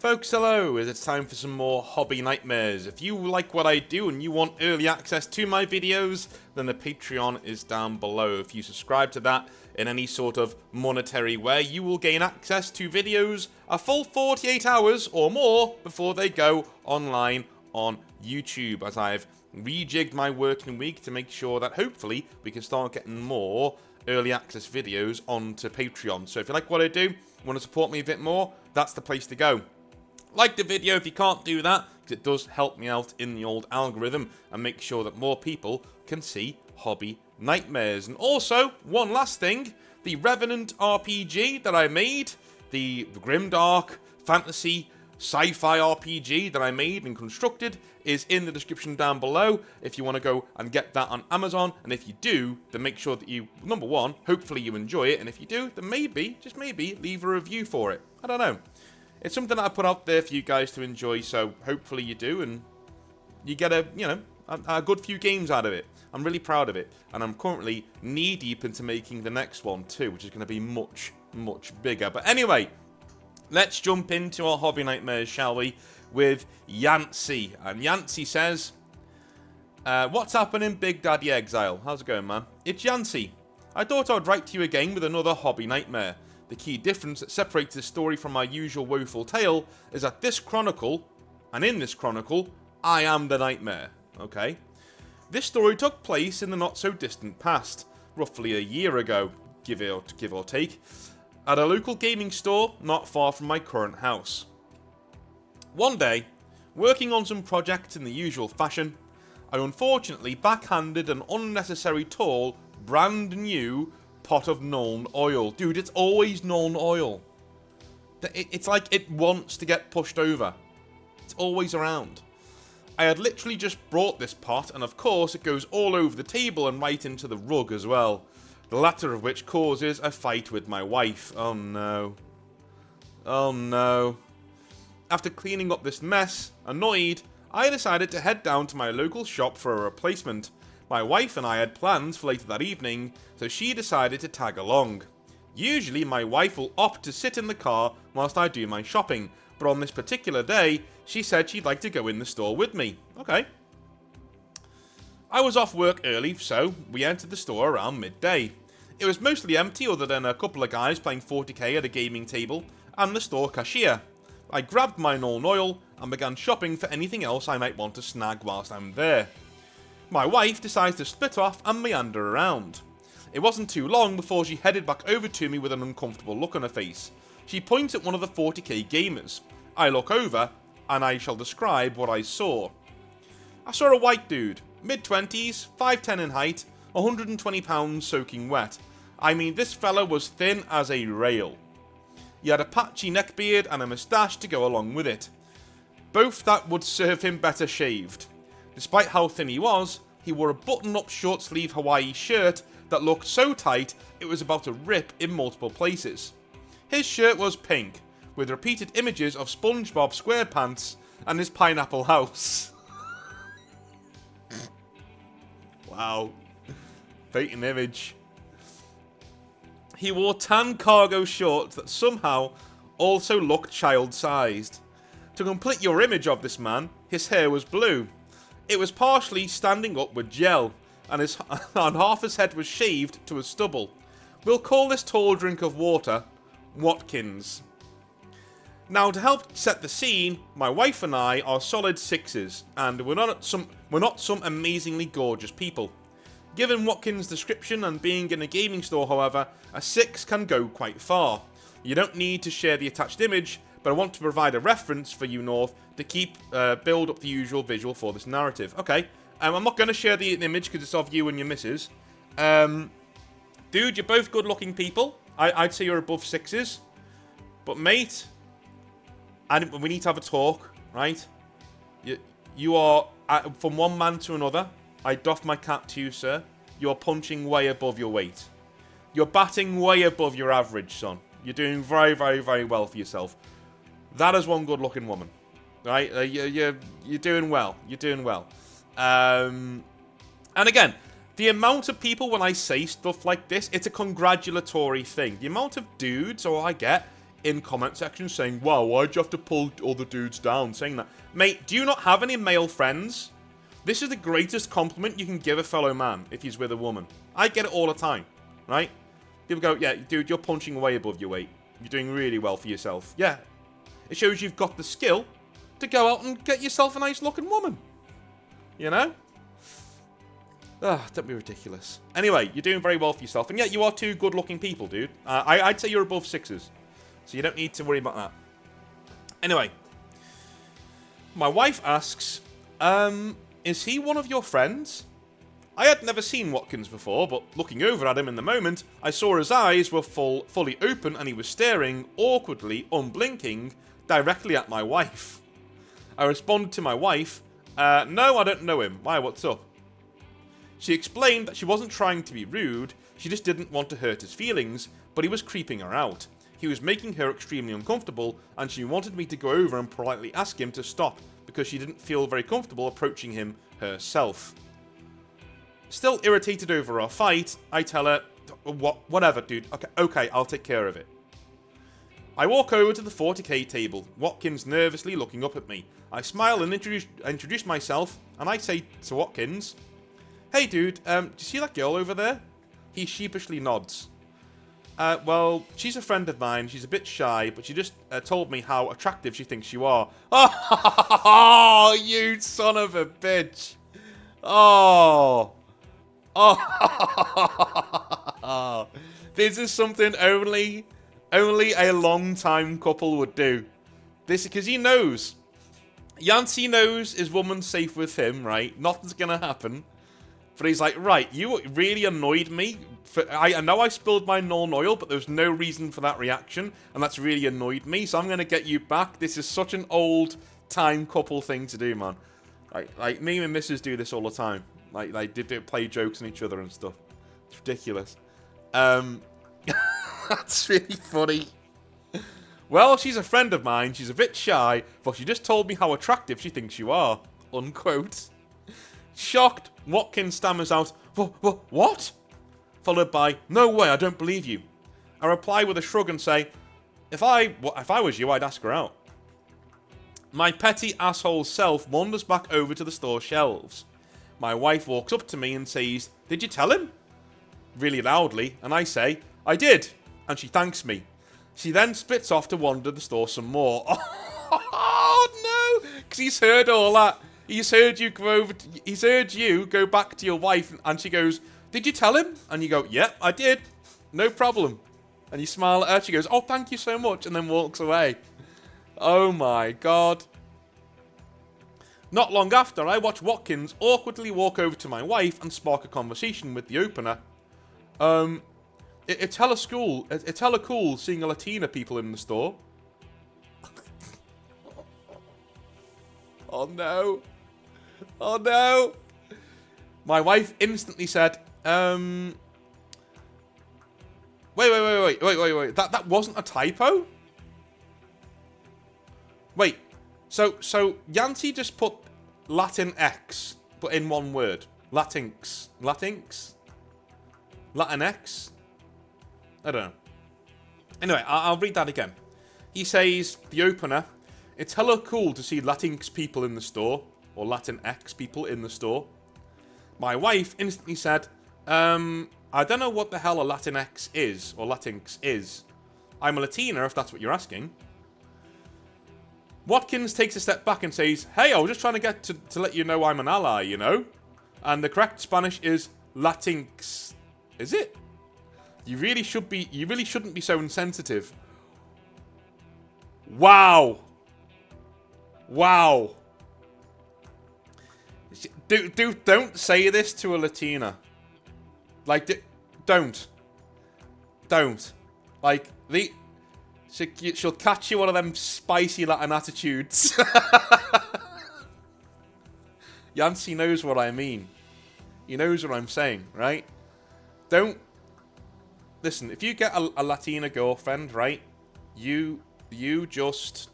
Folks, hello, it's time for some more hobby nightmares. If you like what I do and you want early access to my videos, then the Patreon is down below. If you subscribe to that in any sort of monetary way, you will gain access to videos a full 48 hours or more before they go online on YouTube, as I've rejigged my working week to make sure that hopefully we can start getting more early access videos onto Patreon. So if you like what I do, want to support me a bit more, that's the place to go. Like the video if you can't do that, because it does help me out in the old algorithm and make sure that more people can see hobby nightmares. And also, one last thing, the Revenant RPG that I made, the grimdark fantasy sci-fi RPG that I made and constructed, is in the description down below if you want to go and get that on Amazon. And if you do, then make sure that you, number one, hopefully you enjoy it, and if you do, then maybe, just maybe, leave a review for it. I don't know. It's something that I put out there for you guys to enjoy, so hopefully you do, and you get a good few games out of it. I'm really proud of it, and I'm currently knee-deep into making the next one too, which is going to be much, much bigger. But anyway, let's jump into our hobby nightmares, shall we, with Yancey. And Yancey says, what's happening, Big Daddy Exile? How's it going, man? It's Yancey. I thought I'd write to you again with another hobby nightmare. The key difference that separates this story from my usual woeful tale is that this chronicle, and in this chronicle, I am the nightmare, okay? This story took place in the not-so-distant past, roughly a year ago, give or take, at a local gaming store not far from my current house. One day, working on some projects in the usual fashion, I unfortunately backhanded an unnecessary tall, brand new pot of Nuln oil. Dude, it's always Nuln oil. It's like it wants to get pushed over. It's always around. I had literally just brought this pot, and of course it goes all over the table and right into the rug as well. The latter of which causes a fight with my wife. Oh no. Oh no. After cleaning up this mess, annoyed, I decided to head down to my local shop for a replacement. My wife and I had plans for later that evening, so she decided to tag along. Usually my wife will opt to sit in the car whilst I do my shopping, but on this particular day, she said she'd like to go in the store with me. Okay. I was off work early, so we entered the store around midday. It was mostly empty other than a couple of guys playing 40k at a gaming table, and the store cashier. I grabbed my Nuln oil and began shopping for anything else I might want to snag whilst I'm there. My wife decides to split off and meander around. It wasn't too long before she headed back over to me with an uncomfortable look on her face. She points at one of the 40k gamers. I look over, and I shall describe what I saw. I saw a white dude, mid-20s, 5'10 in height, 120 pounds soaking wet. I mean, this fella was thin as a rail. He had a patchy neckbeard and a moustache to go along with it. Both that would serve him better shaved. Despite how thin he was, he wore a button-up short-sleeve Hawaii shirt that looked so tight it was about to rip in multiple places. His shirt was pink, with repeated images of SpongeBob SquarePants and his pineapple house. Wow. Fatal image. He wore tan cargo shorts that somehow also looked child-sized. To complete your image of this man, his hair was blue. It was partially standing up with gel, and half his head was shaved to a stubble. We'll call this tall drink of water Watkins. Now, to help set the scene, my wife and I are solid sixes, and we're not some amazingly gorgeous people. Given Watkins' description and being in a gaming store, however, a 6 can go quite far. You don't need to share the attached image, but I want to provide a reference for you, North, to build up the usual visual for this narrative. Okay, I'm not going to share the image because it's of you and your missus. Dude, you're both good-looking people. I'd say you're above 6s. But, mate, we need to have a talk, right? You are, from one man to another, I doff my cap to you, sir. You're punching way above your weight. You're batting way above your average, son. You're doing very, very, very well for yourself. That is one good-looking woman, right? You're doing well. You're doing well. And again, the amount of people when I say stuff like this, it's a congratulatory thing. The amount of dudes, I get, in comment sections saying, wow, why'd you have to pull other dudes down saying that? Mate, do you not have any male friends? This is the greatest compliment you can give a fellow man if he's with a woman. I get it all the time, right? People go, yeah, dude, you're punching way above your weight. You're doing really well for yourself. Yeah. It shows you've got the skill to go out and get yourself a nice looking woman. You know? Ah, don't be ridiculous. Anyway, you're doing very well for yourself. And yet you are two good looking people, dude. I'd say you're above 6s. So you don't need to worry about that. Anyway. My wife asks, is he one of your friends? I had never seen Watkins before, but looking over at him in the moment, I saw his eyes were fully open and he was staring, awkwardly, unblinking, directly at my wife. I responded to my wife, no, I don't know him. Why, what's up? She explained that she wasn't trying to be rude, she just didn't want to hurt his feelings, but he was creeping her out. He was making her extremely uncomfortable, and she wanted me to go over and politely ask him to stop, because she didn't feel very comfortable approaching him herself. Still irritated over our fight, I tell her, whatever, dude, okay, I'll take care of it. I walk over to the 40k table, Watkins nervously looking up at me. I smile and introduce myself, and I say to Watkins, hey dude, do you see that girl over there? He sheepishly nods. Well, she's a friend of mine, she's a bit shy, but she just told me how attractive she thinks you are. Oh, you son of a bitch. Oh. Oh. This is something only a long-time couple would do. This because he knows. Yancey knows his woman's safe with him, right? Nothing's gonna happen. But he's like, right, you really annoyed me. I know I spilled my Nuln Oil, but there's no reason for that reaction, and that's really annoyed me, so I'm going to get you back. This is such an old-time couple thing to do, man. Like me and Mrs. do this all the time. Like they play jokes on each other and stuff. It's ridiculous. That's really funny. Well, she's a friend of mine. She's a bit shy, but she just told me how attractive she thinks you are. Unquote. Shocked, Watkins stammers out, what? Followed by, no way, I don't believe you. I reply with a shrug and say, if I was you, I'd ask her out. My petty asshole self wanders back over to the store shelves. My wife walks up to me and says, did you tell him? Really loudly, and I say, I did, and she thanks me. She then splits off to wander the store some more. Oh no, because he's heard all that. He's heard you go back to your wife, and she goes, did you tell him? And you go, yep, I did. No problem. And you smile at her, she goes, oh, thank you so much, and then walks away. Oh my god. Not long after, I watch Watkins awkwardly walk over to my wife and spark a conversation with the opener. It's hella cool seeing a Latina people in the store. Oh no. Oh no. My wife instantly said, wait. That wasn't a typo? Wait. So Yancey just put Latin X, but in one word. Latinx. Latinx? Latinx? I don't know. Anyway, I'll read that again. He says, the opener, it's hella cool to see Latinx people in the store, or Latinx people in the store. My wife instantly said, I don't know what the hell a Latinx is, or Latinx is. I'm a Latina, if that's what you're asking. Watkins takes a step back and says, hey, I was just trying to get to let you know I'm an ally, you know? And the correct Spanish is Latinx. Is it? You really shouldn't be so insensitive. Wow. Wow. Don't say this to a Latina. Like, don't. Like, she'll catch you one of them spicy Latin attitudes. Yancey knows what I mean. He knows what I'm saying, right? Don't... Listen, if you get a Latina girlfriend, right? You just...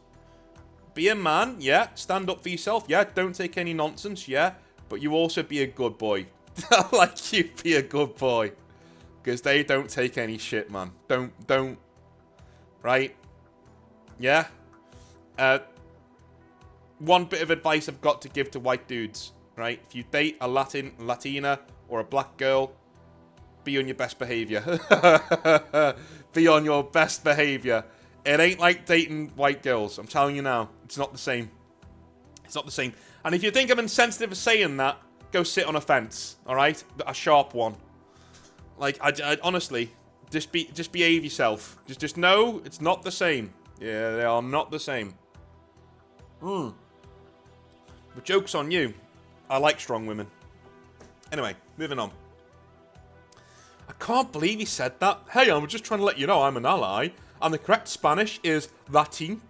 Be a man, yeah. Stand up for yourself, yeah. Don't take any nonsense, yeah. But you also be a good boy. Like, you be a good boy. Because they don't take any shit, man. Don't. Right? Yeah? One bit of advice I've got to give to white dudes, right? If you date a Latina, or a black girl, be on your best behavior. Be on your best behavior. It ain't like dating white girls. I'm telling you now. It's not the same. It's not the same. And if you think I'm insensitive for saying that, go sit on a fence, alright? A sharp one. Like, I honestly, just behave yourself. Just know it's not the same. Yeah, they are not the same. But joke's on you. I like strong women. Anyway, moving on. I can't believe he said that. Hey, I'm just trying to let you know I'm an ally. And the correct Spanish is Latin.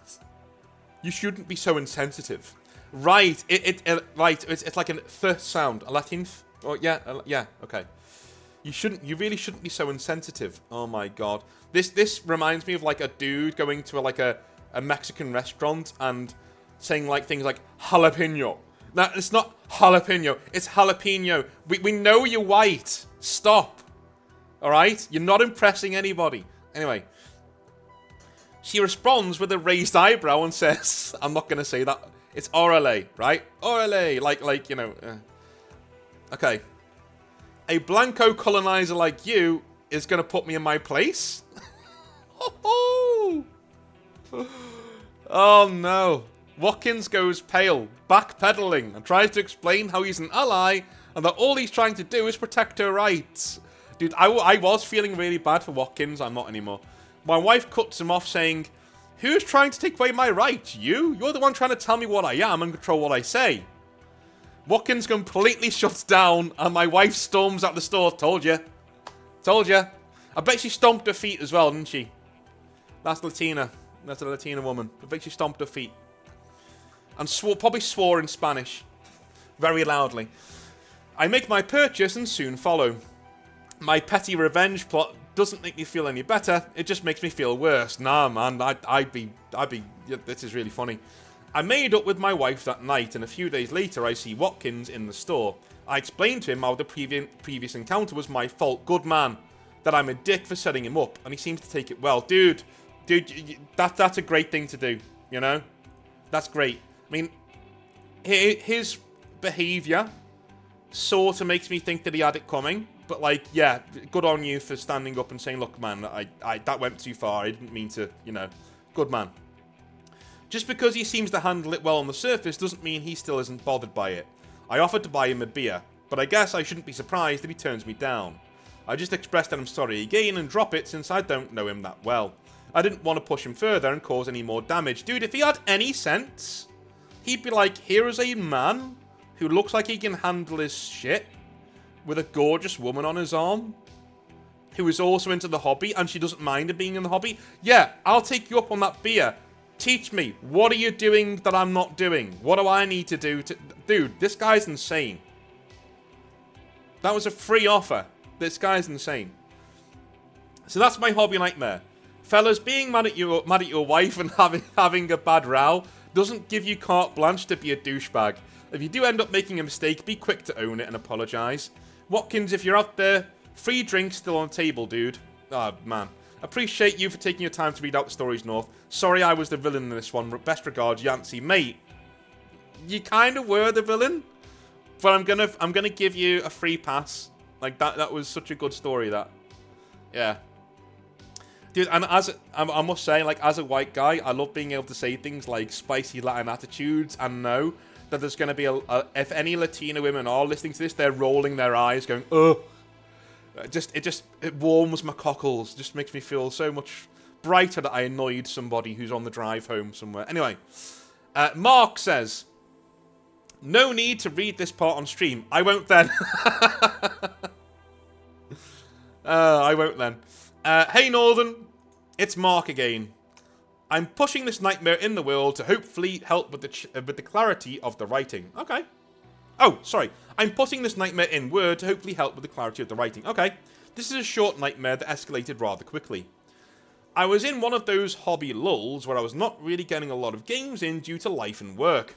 You shouldn't be so insensitive. Right, right, it's like a th sound. A Latin. Oh, yeah, okay. You really shouldn't be so insensitive. Oh my god. This reminds me of like a dude going to a Mexican restaurant and saying like things like jalapeno. Now, it's not jalapeno, it's jalapeno. We know you're white. Stop. Alright? You're not impressing anybody. Anyway. She responds with a raised eyebrow and says, I'm not going to say that. It's orale, right? Orale. Like, you know. Okay. A Blanco colonizer like you is going to put me in my place? Oh no. Watkins goes pale, backpedaling, and tries to explain how he's an ally and that all he's trying to do is protect her rights. Dude, I was feeling really bad for Watkins. I'm not anymore. My wife cuts him off saying, who's trying to take away my rights? You? You're the one trying to tell me what I am and control what I say. Watkins completely shuts down and my wife storms out the store. Told you. Told you. I bet she stomped her feet as well, didn't she? That's Latina. That's a Latina woman. I bet she stomped her feet. And probably swore in Spanish. Very loudly. I make my purchase and soon follow. My petty revenge plot doesn't make me feel any better. It just makes me feel worse. Nah, man. I'd be... Yeah, this is really funny. I made up with my wife that night, and a few days later I see Watkins in the store. I explained to him how the previous encounter was my fault. Good man. That I'm a dick for setting him up, and he seems to take it well. Dude, that's a great thing to do, you know? That's great. I mean, his behaviour sort of makes me think that he had it coming. But, like, yeah, good on you for standing up and saying, look, man, that went too far. I didn't mean to, you know. Good man. Just because he seems to handle it well on the surface doesn't mean he still isn't bothered by it. I offered to buy him a beer, but I guess I shouldn't be surprised if he turns me down. I just expressed that I'm sorry again and drop it since I don't know him that well. I didn't want to push him further and cause any more damage. Dude, if he had any sense, he'd be like, here is a man who looks like he can handle his shit with a gorgeous woman on his arm who is also into the hobby and she doesn't mind him being in the hobby. Yeah, I'll take you up on that beer. Teach me. What are you doing that I'm not doing? What do I need to do to... Dude, this guy's insane. That was a free offer. This guy's insane. So that's my hobby nightmare. Fellas, being mad at your wife and having a bad row doesn't give you carte blanche to be a douchebag. If you do end up making a mistake, be quick to own it and apologise. Watkins, if you're out there, free drinks still on the table, dude. Ah, man. Appreciate you for taking your time to read out the stories, North. Sorry I was the villain in this one. Best regards, Yancey. Mate, you kind of were the villain, but I'm gonna give you a free pass. Like, that was such a good story, that. Yeah. Dude, and I must say, like, as a white guy, I love being able to say things like spicy Latin attitudes and know that there's going to be if any Latina women are listening to this, they're rolling their eyes going, ugh. It warms my cockles. Just makes me feel so much brighter that I annoyed somebody who's on the drive home somewhere. Anyway, Mark says, no need to read this part on stream. I won't then. I won't then. Hey Northern, it's Mark again. I'm pushing this nightmare in the world to hopefully help with the clarity of the writing. Okay. Oh, sorry. I'm putting this nightmare in Word to hopefully help with the clarity of the writing. Okay. This is a short nightmare that escalated rather quickly. I was in one of those hobby lulls where I was not really getting a lot of games in due to life and work.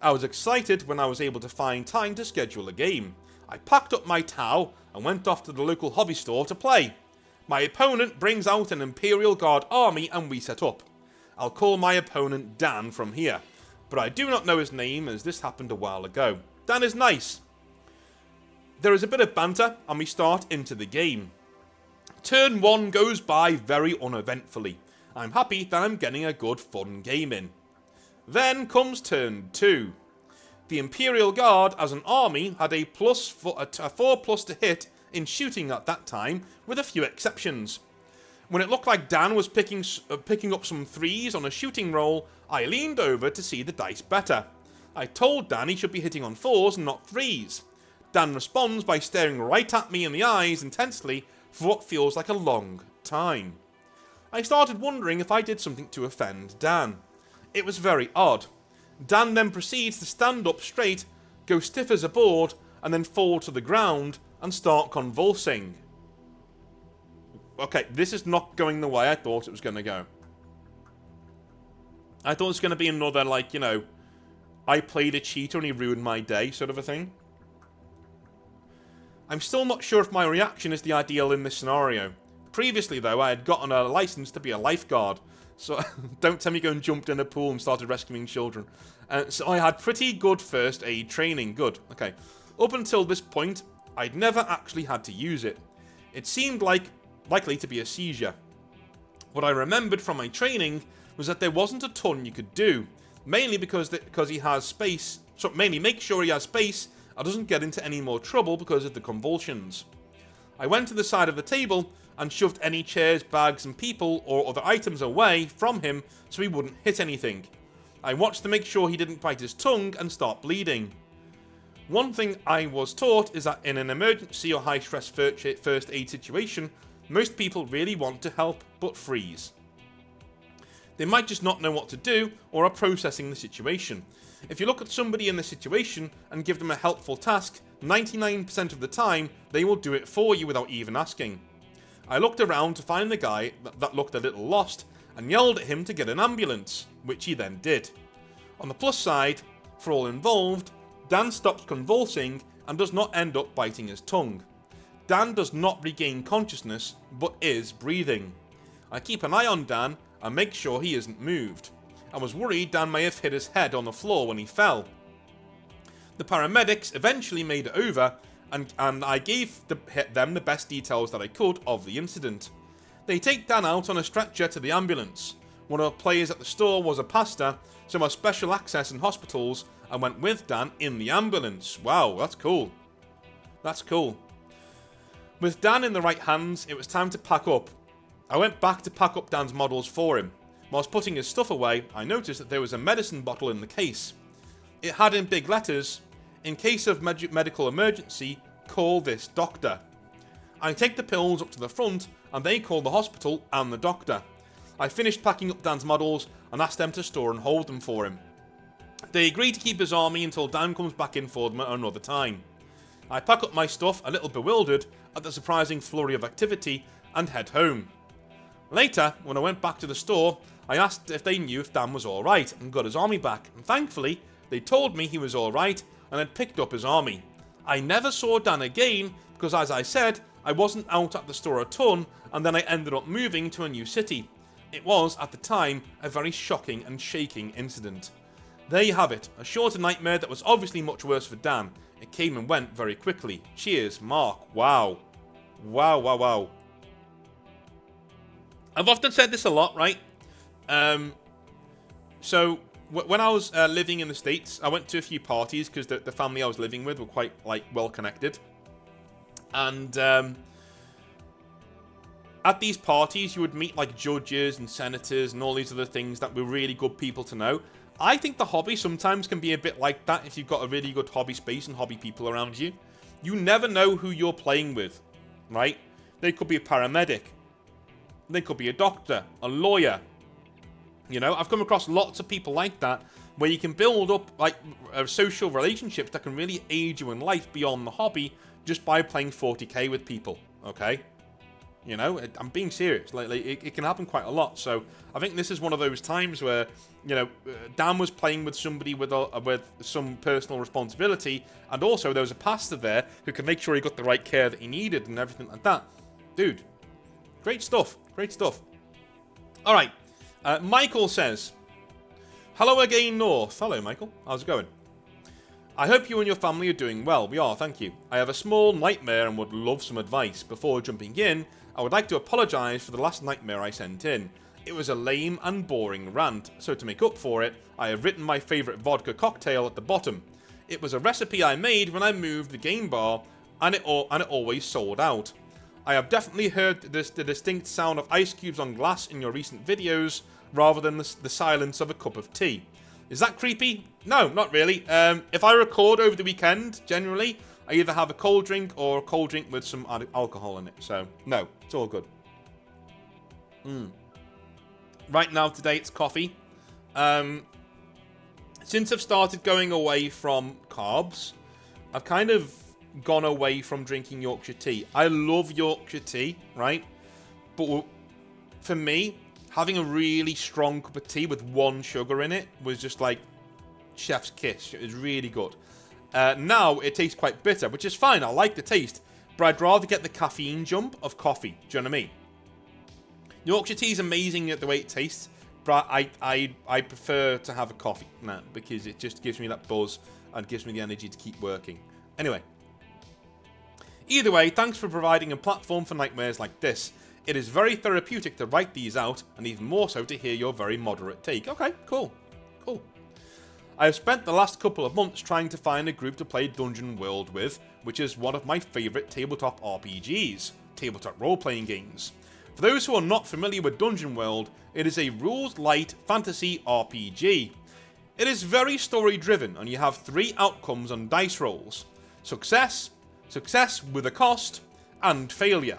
I was excited when I was able to find time to schedule a game. I packed up my towel and went off to the local hobby store to play. My opponent brings out an Imperial Guard army and we set up. I'll call my opponent Dan from here. But I do not know his name, as this happened a while ago. Dan is nice. There is a bit of banter, and we start into the game. Turn 1 goes by very uneventfully. I'm happy that I'm getting a good fun game in. Then comes turn 2. The Imperial Guard as an army had a 4+ to hit in shooting at that time, with a few exceptions. When it looked like Dan was picking up some 3s on a shooting roll, I leaned over to see the dice better. I told Dan he should be hitting on 4s and not 3s. Dan responds by staring right at me in the eyes intensely for what feels like a long time. I started wondering if I did something to offend Dan. It was very odd. Dan then proceeds to stand up straight, go stiff as a board, and then fall to the ground and start convulsing. Okay, this is not going the way I thought it was going to go. I thought it was going to be another, like, you know, I played a cheater and he ruined my day sort of a thing. I'm still not sure if my reaction is the ideal in this scenario. Previously, though, I had gotten a license to be a lifeguard. So, don't tell me go and jumped in a pool and started rescuing children. So I had pretty good first aid training. Good. Okay. Up until this point, I'd never actually had to use it. It seemed likely to be a seizure. What I remembered from my training was that there wasn't a ton you could do. Mainly because he has space. So mainly make sure he has space and doesn't get into any more trouble because of the convulsions. I went to the side of the table and shoved any chairs, bags and people or other items away from him so he wouldn't hit anything. I watched to make sure he didn't bite his tongue and start bleeding. One thing I was taught is that in an emergency or high stress first aid situation, most people really want to help but freeze. They might just not know what to do or are processing the situation. If you look at somebody in the situation and give them a helpful task, 99% of the time they will do it for you without even asking. I looked around to find the guy that looked a little lost and yelled at him to get an ambulance, which he then did. On the plus side, for all involved, Dan stops convulsing and does not end up biting his tongue. Dan does not regain consciousness, but is breathing. I keep an eye on Dan and make sure he isn't moved. I was worried Dan may have hit his head on the floor when he fell. The paramedics eventually made it over, and I gave them the best details that I could of the incident. They take Dan out on a stretcher to the ambulance. One of the players at the store was a pastor, so has special access in hospitals, and went with Dan in the ambulance. Wow, that's cool. That's cool. With Dan in the right hands, it was time to pack up. I went back to pack up Dan's models for him. Whilst putting his stuff away, I noticed that there was a medicine bottle in the case. It had in big letters, "In case of medical emergency, call this doctor." I take the pills up to the front, and they call the hospital and the doctor. I finished packing up Dan's models and asked them to store and hold them for him. They agree to keep his army until Dan comes back in for them at another time. I pack up my stuff, a little bewildered at the surprising flurry of activity, and head home. Later, when I went back to the store, I asked if they knew if Dan was alright and got his army back, and thankfully, they told me he was alright and had picked up his army. I never saw Dan again because, as I said, I wasn't out at the store a ton, and then I ended up moving to a new city. It was, at the time, a very shocking and shaking incident. There you have it, a shorter nightmare that was obviously much worse for Dan. It came and went very quickly. Cheers, Mark. Wow. Wow, wow, wow. I've often said this a lot, right? So when I was living in the States, I went to a few parties because the family I was living with were quite well connected. And at these parties, you would meet like judges and senators and all these other things that were really good people to know. I think the hobby sometimes can be a bit like that if you've got a really good hobby space and hobby people around you. You never know who you're playing with, right? They could be a paramedic. They could be a doctor, a lawyer. You know, I've come across lots of people like that where you can build up like social relationships that can really aid you in life beyond the hobby just by playing 40k with people, okay? You know, I'm being serious. Like it can happen quite a lot. So I think this is one of those times where, you know, Dan was playing with somebody with some personal responsibility, and also there was a pastor there who could make sure he got the right care that he needed and everything like that. Dude, great stuff. Great stuff. All right. Michael says, hello again, North. Hello, Michael. How's it going? I hope you and your family are doing well. We are, thank you. I have a small nightmare and would love some advice. Before jumping in, I would like to apologise for the last nightmare I sent in. It was a lame and boring rant, so to make up for it, I have written my favourite vodka cocktail at the bottom. It was a recipe I made when I moved the game bar, and it always sold out. I have definitely heard the distinct sound of ice cubes on glass in your recent videos, rather than the silence of a cup of tea. Is that creepy? No, not really. If I record over the weekend, generally, I either have a cold drink or a cold drink with some alcohol in it. So, no, it's all good. Right now, today, it's coffee. Since I've started going away from carbs, I've kind of gone away from drinking Yorkshire tea. I love Yorkshire tea, right? But for me, having a really strong cup of tea with 1 sugar in it was just like chef's kiss. It was really good. Now it tastes quite bitter, which is fine. I like the taste, but I'd rather get the caffeine jump of coffee. Do you know what I mean? Yorkshire tea is amazing at the way it tastes, but I prefer to have a coffee now because it just gives me that buzz and gives me the energy to keep working. Anyway, either way, thanks for providing a platform for nightmares like this. It is very therapeutic to write these out, and even more so to hear your very moderate take. Okay, cool. Cool. I have spent the last couple of months trying to find a group to play Dungeon World with, which is one of my favourite tabletop RPGs, tabletop role-playing games. For those who are not familiar with Dungeon World, it is a rules-light fantasy RPG. It is very story-driven, and you have 3 outcomes on dice rolls. Success, success with a cost, and failure.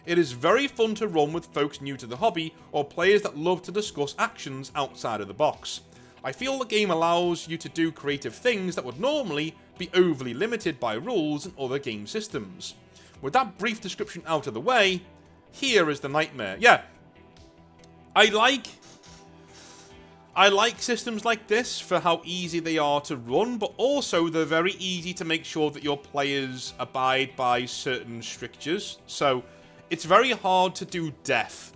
It is very fun to run with folks new to the hobby or players that love to discuss actions outside of the box. I feel the game allows you to do creative things that would normally be overly limited by rules and other game systems. With that brief description out of the way, here is the nightmare. Yeah, I like systems like this for how easy they are to run, but also they're very easy to make sure that your players abide by certain strictures. So it's very hard to do death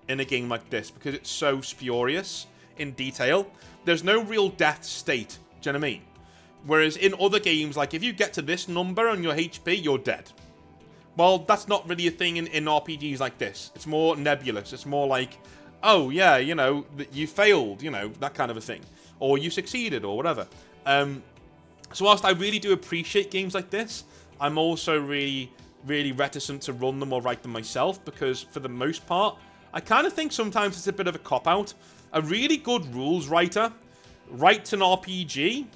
in a game like this because it's so spurious in detail. There's no real death state, do you know what I mean? Whereas in other games, like if you get to this number on your HP, you're dead. Well, that's not really a thing in RPGs like this. It's more nebulous. It's more like, oh yeah, you know, you failed, you know, that kind of a thing. Or you succeeded, or whatever. So whilst I really do appreciate games like this, I'm also really reticent to run them or write them myself, because for the most part, I kind of think sometimes it's a bit of a cop-out. A really good rules writer writes an RPG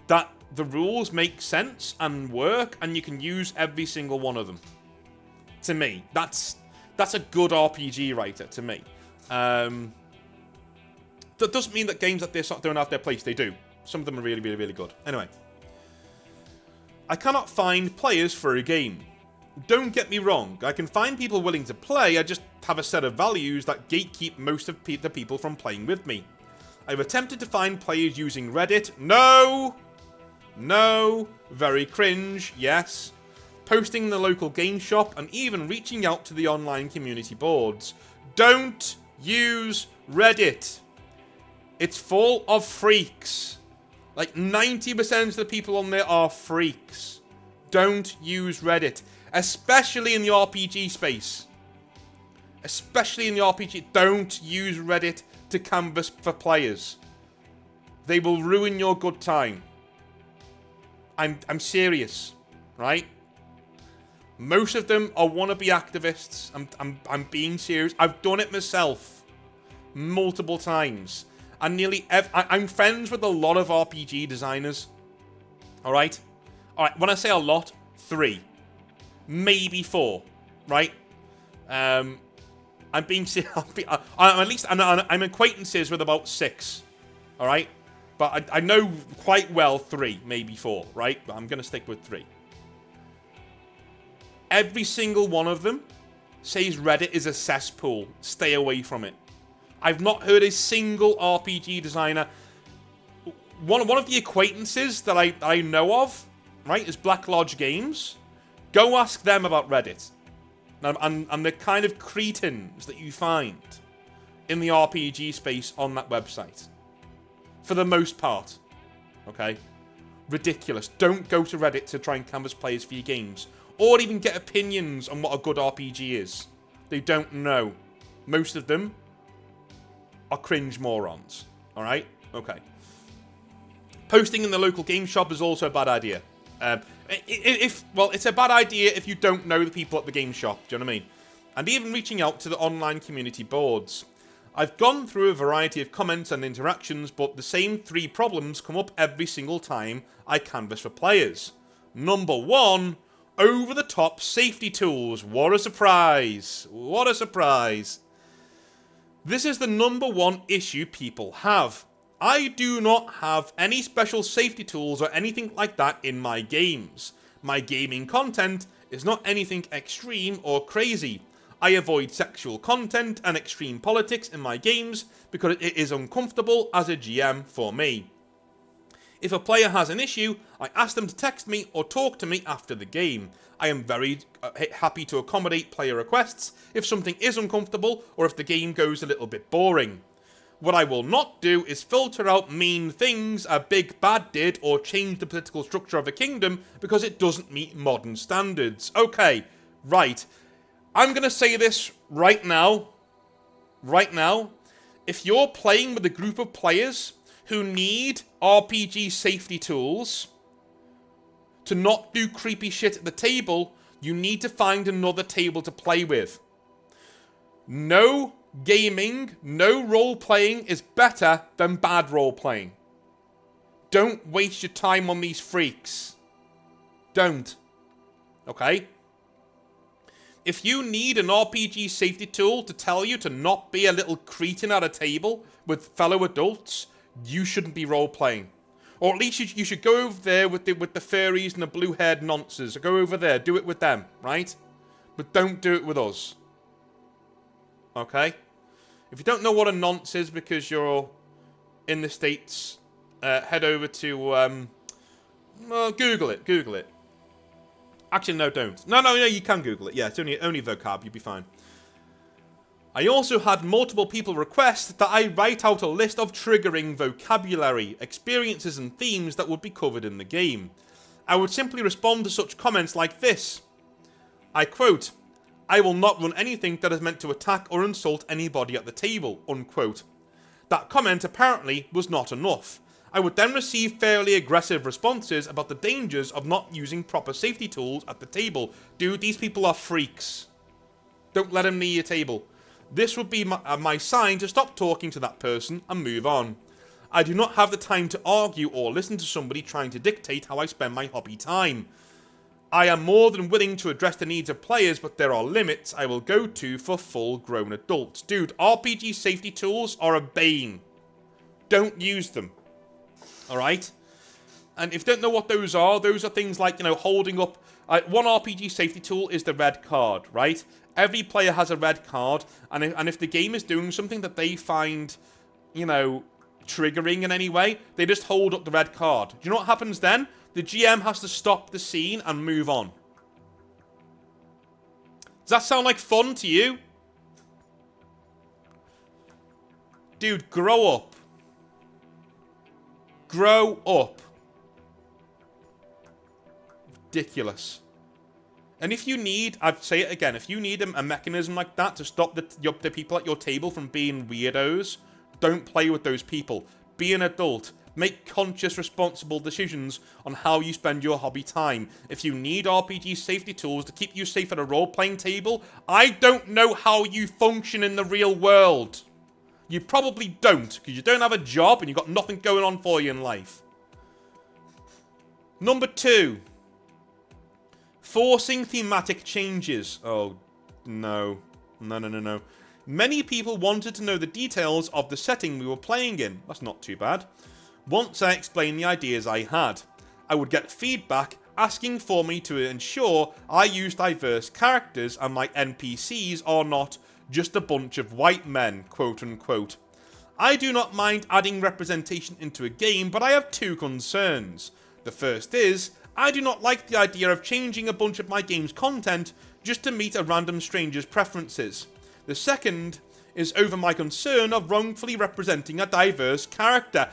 that the rules make sense and work, and you can use every single one of them. To me, that's a good RPG writer, to me. That doesn't mean that games like this don't have their place. They do. Some of them are really good. Anyway. I cannot find players for a game. Don't get me wrong, I can find people willing to play, I just have a set of values that gatekeep most of the people from playing with me. I've attempted to find players using Reddit. No! No! Very cringe, yes. Posting in the local game shop, and even reaching out to the online community boards. Don't use Reddit. It's full of freaks. Like 90% of the people on there are freaks. Don't use Reddit. Especially in the RPG space. Especially in the RPG. Don't use Reddit to canvas for players. They will ruin your good time. I'm serious, right? Most of them are wannabe activists. I'm being serious. I've done it myself multiple times. And I'm friends with a lot of RPG designers. Alright? Alright, when I say a lot, 3. Maybe 4. Right? I'm being serious. I'm acquaintances with about 6. Alright? But I know quite well 3, maybe 4, right? But I'm going to stick with 3. Every single one of them says Reddit is a cesspool. Stay away from it. I've not heard a single RPG designer. One of the acquaintances that I know of, right, is Black Lodge Games. Go ask them about Reddit. And the kind of cretins that you find in the RPG space on that website. For the most part. Okay? Ridiculous. Don't go to Reddit to try and canvas players for your games. Or even get opinions on what a good RPG is. They don't know. Most of them are cringe morons. Alright? Okay. Posting in the local game shop is also a bad idea. It's a bad idea if you don't know the people at the game shop. Do you know what I mean? And even reaching out to the online community boards. I've gone through a variety of comments and interactions, but the same 3 problems come up every single time I canvas for players. Number 1, over-the-top safety tools. What a surprise. What a surprise. This is the number 1 issue people have. I do not have any special safety tools or anything like that in my games. My gaming content is not anything extreme or crazy. I avoid sexual content and extreme politics in my games because it is uncomfortable as a GM for me. If a player has an issue, I ask them to text me or talk to me after the game. I am very happy to accommodate player requests if something is uncomfortable or if the game goes a little bit boring. What I will not do is filter out mean things a big bad did or change the political structure of a kingdom because it doesn't meet modern standards. Okay, right. I'm going to say this right now. Right now. If you're playing with a group of players who need RPG safety tools to not do creepy shit at the table, you need to find another table to play with. No gaming, no role-playing is better than bad role-playing. Don't waste your time on these freaks. Don't. Okay? If you need an RPG safety tool to tell you to not be a little cretin at a table with fellow adults, you shouldn't be role-playing. Or at least you should go over there with the furries and the blue-haired nonces. Go over there, do it with them, right? But don't do it with us. Okay? If you don't know what a nonce is because you're in the States, head over to, Google it, Google it. Actually, no, don't. No, you can Google it. Yeah, it's only vocab. You'll be fine. I also had multiple people request that I write out a list of triggering vocabulary, experiences, and themes that would be covered in the game. I would simply respond to such comments like this. I quote, "I will not run anything that is meant to attack or insult anybody at the table," unquote. That comment apparently was not enough. I would then receive fairly aggressive responses about the dangers of not using proper safety tools at the table. Dude, these people are freaks. Don't let them near your table. This would be my sign to stop talking to that person and move on. I do not have the time to argue or listen to somebody trying to dictate how I spend my hobby time. I am more than willing to address the needs of players, but there are limits I will go to for full-grown adults. Dude, RPG safety tools are a bane. Don't use them. Alright? And if you don't know what those are things like, holding up... one RPG safety tool is the red card, right? Every player has a red card, and if the game is doing something that they find, triggering in any way, they just hold up the red card. Do you know what happens then? The GM has to stop the scene and move on. Does that sound like fun to you? Dude, grow up. Grow up. Ridiculous. And if you need, I'd say it again, if you need a mechanism like that to stop the people at your table from being weirdos, don't play with those people. Be an adult. Make conscious, responsible decisions on how you spend your hobby time. If you need RPG safety tools to keep you safe at a role-playing table, I don't know how you function in the real world. You probably don't, because you don't have a job and you've got nothing going on for you in life. Number 2. Forcing thematic changes. Oh, no. No. Many people wanted to know the details of the setting we were playing in. That's not too bad. Once I explained the ideas I had, I would get feedback asking for me to ensure I use diverse characters and my NPCs are not just a bunch of white men, quote unquote. I do not mind adding representation into a game, but I have 2 concerns. The first is, I do not like the idea of changing a bunch of my game's content just to meet a random stranger's preferences. The second is over my concern of wrongfully representing a diverse character.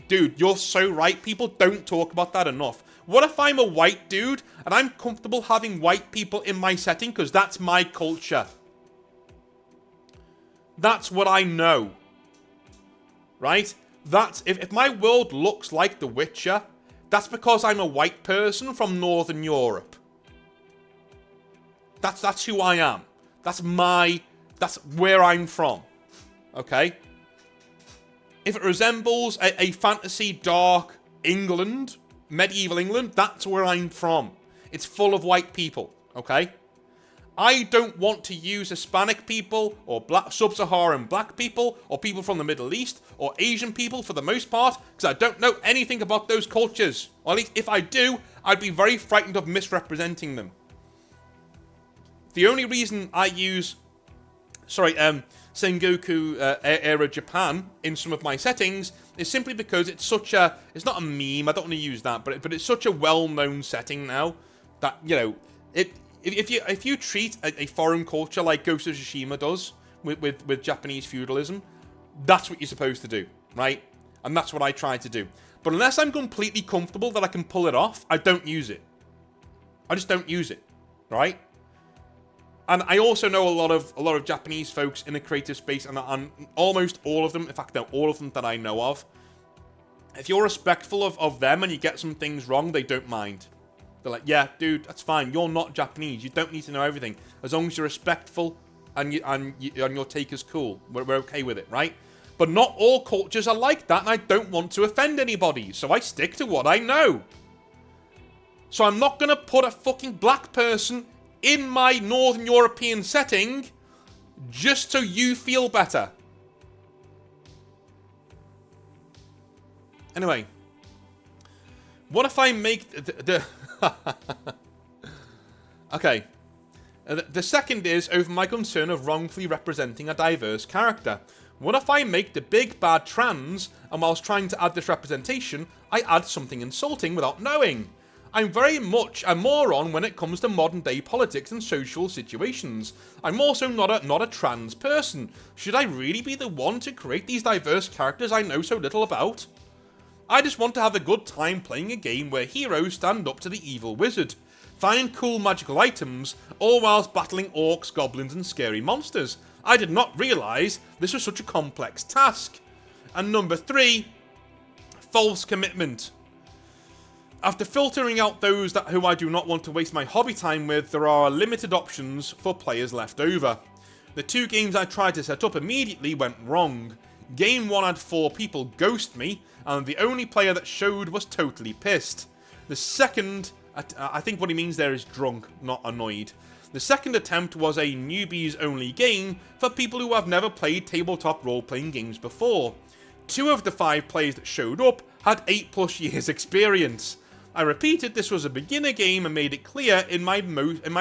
Dude, you're so right. People don't talk about that enough. What if I'm a white dude and I'm comfortable having white people in my setting because that's my culture? That's what I know. Right? That's if my world looks like The Witcher, that's because I'm a white person from Northern Europe. That's who I am. That's where I'm from. Okay? If it resembles a fantasy dark England, medieval England, that's where I'm from. It's full of white people. Okay? I don't want to use Hispanic people, or sub-Saharan black people, or people from the Middle East, or Asian people for the most part, because I don't know anything about those cultures. Or at least if I do, I'd be very frightened of misrepresenting them. The only reason I use, Sengoku era Japan in some of my settings is simply because it's such a, it's not a meme, I don't want to use that, but it's such a well-known setting now, that, you know, If you treat a foreign culture like Ghost of Tsushima does with Japanese feudalism, that's what you're supposed to do, right? And that's what I try to do. But unless I'm completely comfortable that I can pull it off, I don't use it. I just don't use it, right? And I also know a lot of Japanese folks in the creative space, and almost all of them, in fact, no, all of them that I know of. If you're respectful of them and you get some things wrong, they don't mind. They're like, yeah, dude, that's fine. You're not Japanese. You don't need to know everything. As long as you're respectful and your take is cool, we're okay with it, right? But not all cultures are like that, and I don't want to offend anybody, so I stick to what I know. So I'm not going to put a fucking black person in my Northern European setting just so you feel better. Anyway, what if I make the okay. The second is over my concern of wrongfully representing a diverse character. What if I make the big bad trans, and whilst trying to add this representation, I add something insulting without knowing? I'm very much a moron when it comes to modern day politics and social situations. I'm also not a trans person. Should I really be the one to create these diverse characters I know so little about? I just want to have a good time playing a game where heroes stand up to the evil wizard, find cool magical items, all whilst battling orcs, goblins and scary monsters. I did not realise this was such a complex task. And number 3, false commitment. After filtering out those who I do not want to waste my hobby time with, there are limited options for players left over. The 2 games I tried to set up immediately went wrong. Game 1 had 4 people ghost me, and the only player that showed was totally pissed. The second, I think what he means there is drunk, not annoyed. The second attempt was a newbies only game for people who have never played tabletop role-playing games before. 2 of the 5 players that showed up had 8+ years experience. I repeated this was a beginner game and made it clear in my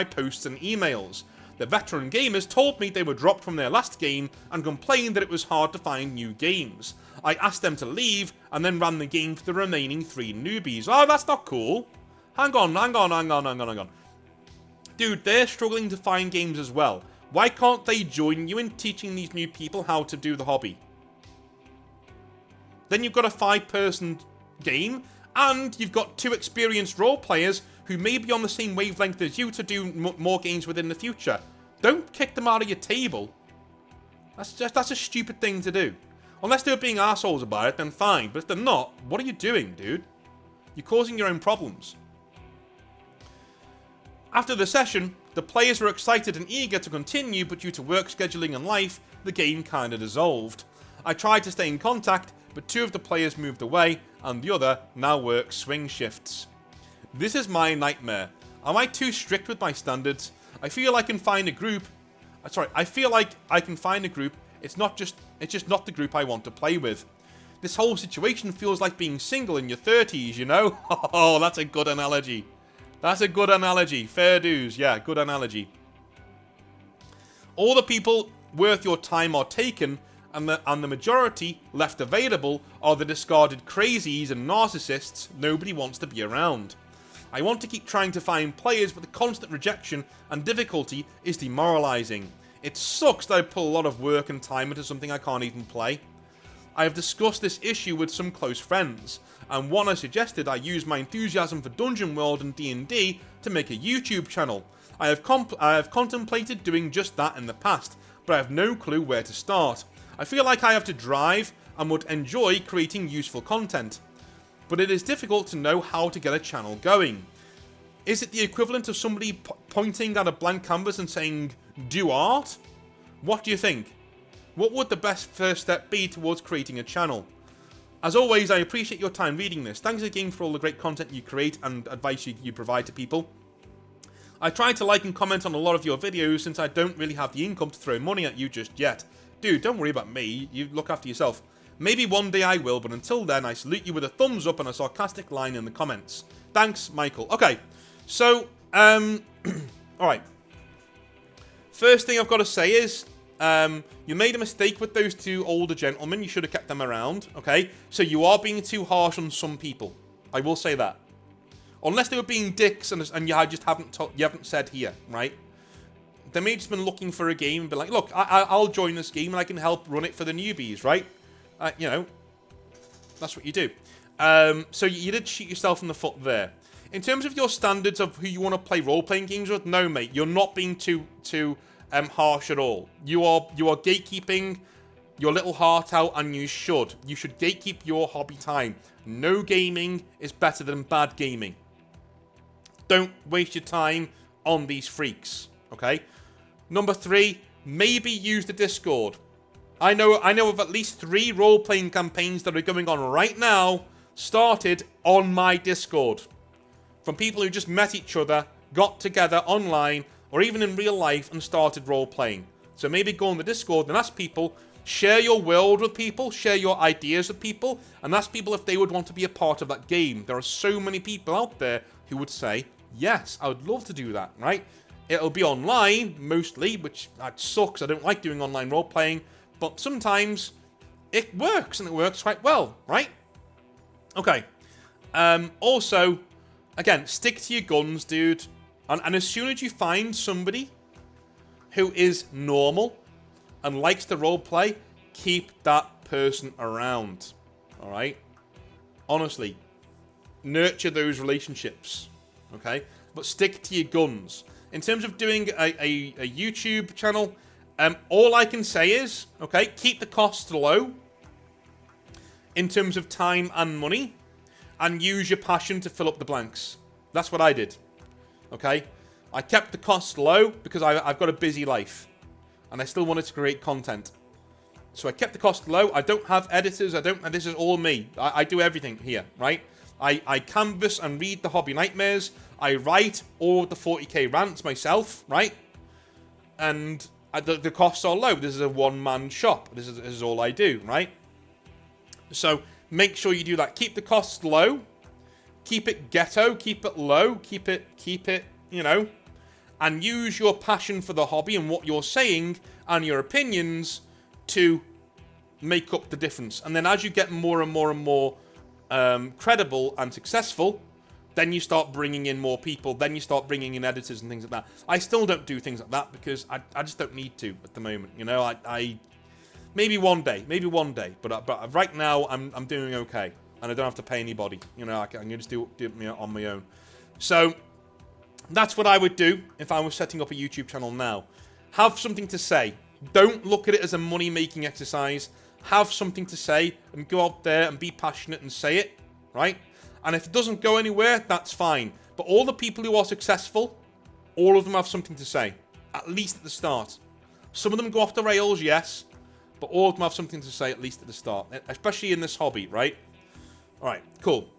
posts and emails. The veteran gamers told me they were dropped from their last game and complained that it was hard to find new games. I asked them to leave and then ran the game for the remaining 3 newbies. Oh, that's not cool. Hang on. Dude, they're struggling to find games as well. Why can't they join you in teaching these new people how to do the hobby? Then you've got a 5-person game, and you've got 2 experienced role players who may be on the same wavelength as you to do more games within the future. Don't kick them out of your table. That's a stupid thing to do. Unless they're being assholes about it, then fine. But if they're not, what are you doing, dude? You're causing your own problems. After the session, the players were excited and eager to continue, but due to work scheduling and life, the game kinda dissolved. I tried to stay in contact, but 2 of the players moved away, and the other now works swing shifts. This is my nightmare. Am I too strict with my standards? I feel I can find a group. I feel like I can find a group. It's just not the group I want to play with. This whole situation feels like being single in your 30s, you know? Oh, that's a good analogy. That's a good analogy. Fair dues. Yeah, good analogy. All the people worth your time are taken, and the majority left available are the discarded crazies and narcissists nobody wants to be around. I want to keep trying to find players, but the constant rejection and difficulty is demoralizing. It sucks that I put a lot of work and time into something I can't even play. I have discussed this issue with some close friends, and one has suggested I use my enthusiasm for Dungeon World and D&D to make a YouTube channel. I have contemplated doing just that in the past, but I have no clue where to start. I feel like I have to drive and would enjoy creating useful content, but it is difficult to know how to get a channel going. Is it the equivalent of somebody pointing at a blank canvas and saying, do art? What do you think? What would the best first step be towards creating a channel? As always, I appreciate your time reading this. Thanks again for all the great content you create and advice you provide to people. I try to like and comment on a lot of your videos since I don't really have the income to throw money at you just yet. Dude, don't worry about me. You look after yourself. Maybe one day I will, but until then, I salute you with a thumbs up and a sarcastic line in the comments. Thanks, Michael. Okay, so, alright. First thing I've got to say is, you made a mistake with those two older gentlemen. You should have kept them around, okay? So you are being too harsh on some people. I will say that. Unless they were being dicks and you just haven't said here, right? They may have just been looking for a game and be like, look, I'll join this game and I can help run it for the newbies, right? You know, that's what you do. So you did shoot yourself in the foot there. In terms of your standards of who you want to play role-playing games with, no, mate, you're not being too harsh at all. You are gatekeeping your little heart out, and you should. You should gatekeep your hobby time. No gaming is better than bad gaming. Don't waste your time on these freaks, okay? Number 3, maybe use the Discord. I know of at least 3 role-playing campaigns that are going on right now, started on my Discord. From people who just met each other, got together online, or even in real life, and started role-playing. So maybe go on the Discord and ask people, share your world with people, share your ideas with people, and ask people if they would want to be a part of that game. There are so many people out there who would say, yes, I would love to do that, right? It'll be online, mostly, which that sucks. I don't like doing online role-playing, but sometimes it works, and it works quite well, right? Okay. Also, again, stick to your guns, dude. And as soon as you find somebody who is normal and likes to roleplay, keep that person around. Alright? Honestly. Nurture those relationships. Okay? But stick to your guns. In terms of doing a YouTube channel, all I can say is, okay, keep the costs low in terms of time and money, and use your passion to fill up the blanks. That's what I did. Okay? I kept the costs low because I've got a busy life, and I still wanted to create content. So I kept the cost low. I don't have editors. This is all me. I do everything here, right? I canvas and read the Hobby Nightmares. I write all the 40k rants myself, right? And the costs are low. This is a one-man shop. This is all I do, right? So make sure you do that. Keep the costs low. Keep it ghetto. Keep it low. Keep it, you know. And use your passion for the hobby and what you're saying and your opinions to make up the difference. And then as you get more and more and more credible and successful, then you start bringing in more people. Then you start bringing in editors and things like that. I still don't do things like that because I just don't need to at the moment. You know, I maybe one day. But right now I'm doing okay, and I don't have to pay anybody. You know, I can just do it on my own. So that's what I would do if I was setting up a YouTube channel now. Have something to say. Don't look at it as a money-making exercise. Have something to say and go out there and be passionate and say it, right? And if it doesn't go anywhere, that's fine. But all the people who are successful, all of them have something to say, at least at the start. Some of them go off the rails, yes, but all of them have something to say at least at the start, especially in this hobby, right? All right, cool.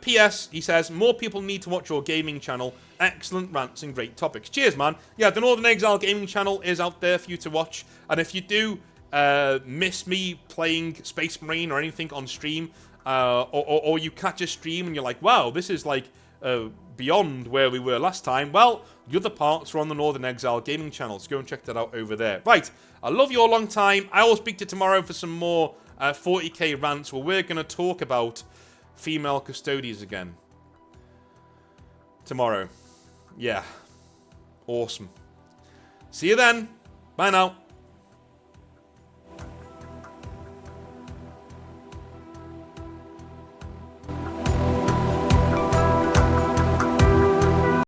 P.S. He says, more people need to watch your gaming channel. Excellent rants and great topics. Cheers, man. Yeah, the Northern Exile gaming channel is out there for you to watch. And if you do miss me playing Space Marine or anything on stream, or you catch a stream and you're like, wow, this is like beyond where we were last time, well, the other parts are on the Northern Exile gaming channel, so go and check that out over there. Right, I love you all long time. I will speak to you tomorrow for some more 40k rants where we're going to talk about female custodians again. Tomorrow. Yeah. Awesome. See you then. Bye now.